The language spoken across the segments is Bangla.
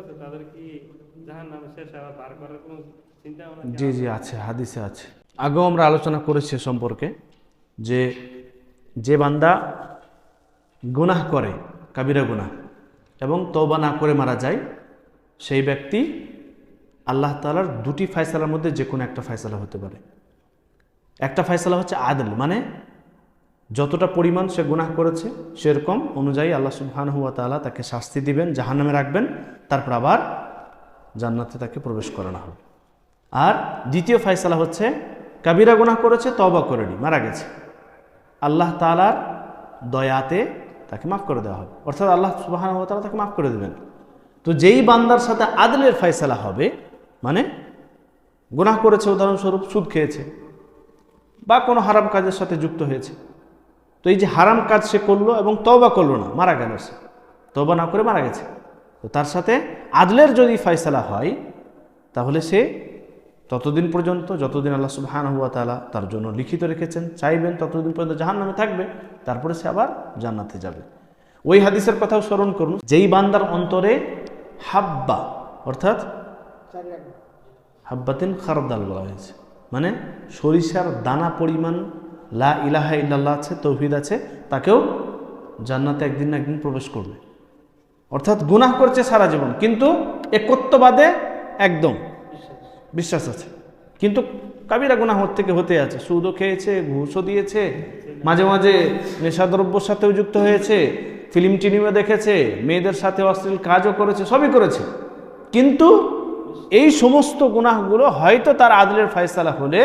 আছে তাদের কি জাহান্নামে শেষে আবার বার করার কোনো চিন্তা ভাবনা? জি জি আছে, হাদিসে আছে। আগেও আমরা আলোচনা করেছি সম্পর্কে যে যে বান্দা গুনাহ করে, কাবিরা গুনাহ, এবং তওবা না করে মারা যায়, সেই ব্যক্তি আল্লাহ তাআলার দুটি ফয়সালার মধ্যে যে কোনো একটা ফয়সালা হতে পারে। একটা ফয়সালা হচ্ছে আদল, মানে যতটা পরিমাণ সে গুনাহ করেছে সেরকম অনুযায়ী আল্লাহ সুবহানাহু ওয়া তাআলা তাকে শাস্তি দিবেন, জাহান্নামে রাখবেন, তারপর আবার জান্নাতে তাকে প্রবেশ করানো হবে। আর দ্বিতীয় ফয়সালা হচ্ছে কাবিরা গুনাহ করেছে, তওবা করেনি, মারা গেছে, আল্লাহ তাআলার দয়াতে তাকে মাফ করে দেওয়া হবে, অর্থাৎ আল্লাহ সুবহানাহু ওয়া তাআলা তাকে মাফ করে দেবেন। তো যেই বান্দার সাথে আদলের ফয়সালা হবে, মানে গুনাহ করেছে, উদাহরণস্বরূপ সুদ খেয়েছে বা কোনো হারাম কাজের সাথে যুক্ত হয়েছে, তো এই যে হারাম কাজ সে করলো এবং তওবা করলো না, মারা গেল, সে তওবা না করে মারা গেছে, তো তার সাথে আদলের যদি ফয়সালা হয় তাহলে সে ততদিন পর্যন্ত যতদিন আল্লাহ সুবহানাহু ওয়া তাআলা তার জন্য লিখিত রেখেছেন, চাইবেন, ততদিন পর্যন্ত জাহান্নামে থাকবে, তারপরে সে আবার জান্নাতে যাবে। ওই হাদিসের কথাও স্মরণ করুন, যেই বান্দার অন্তরে হাব্বা অর্থাৎ হাব্বাতিন খারদাল বলা হয়েছে, মানে সরিষার দানা পরিমাণ লা ইলাহা ইল্লাল্লাহ আছে, তৌহিদ আছে, তাকেও জান্নাতে একদিন না একদিন প্রবেশ করবে। অর্থাৎ গুনাহ করছে সারা জীবন, কিন্তু একত্ববাদে একদম বিশ্বাস আছে, কিন্তু কাবিরা গুনাহ থেকে হতে আছে, সুদও খেয়েছে, ঘুষও দিয়েছে, মাঝে মাঝে নেশাদ্রব্যর সাথেও যুক্ত হয়েছে, ফিল্ম টিনিও দেখেছে, মেয়েদের সাথে অশ্লীল কাজও করেছে, সবই করেছে, কিন্তু এই সমস্ত গুনাহগুলো হয়তো তার আদলের ফয়সালা হলে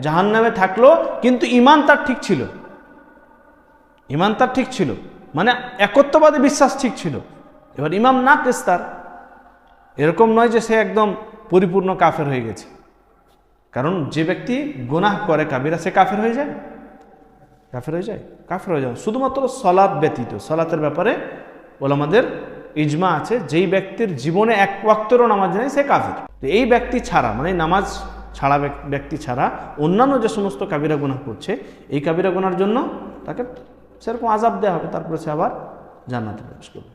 জাহান্নামে থাকলো, কিন্তু ঈমান তার ঠিক ছিল, ঈমান তার ঠিক ছিল, মানে একত্ববাদী বিশ্বাস ঠিক ছিল। এবার ইমাম নাকিস তার, এরকম নয় যে সে একদম পরিপূর্ণ কাফের হয়ে গেছে, কারণ যে ব্যক্তি গুনাহ করে কাবিরা সে কাফের হয়ে যায়, কাফের হয়ে যায়, কাফের হয়ে যায় শুধুমাত্র সলাত ব্যতীত। সলাতের ব্যাপারে ওলামাদের ইজমা আছে, যেই ব্যক্তির জীবনে এক ওয়াক্তেরও নামাজ নেই সে কাফের। তো এই ব্যক্তি ছাড়া, মানে নামাজ ছাড়া ব্যক্তি ছাড়া অন্যান্য যে সমস্ত কাবিরা গুনাহ করছে, এই কাবিরা গুনার জন্য তাকে সেরকম আযাব দেওয়া হবে, তারপরে সে আবার জান্নাতে প্রবেশ করবে।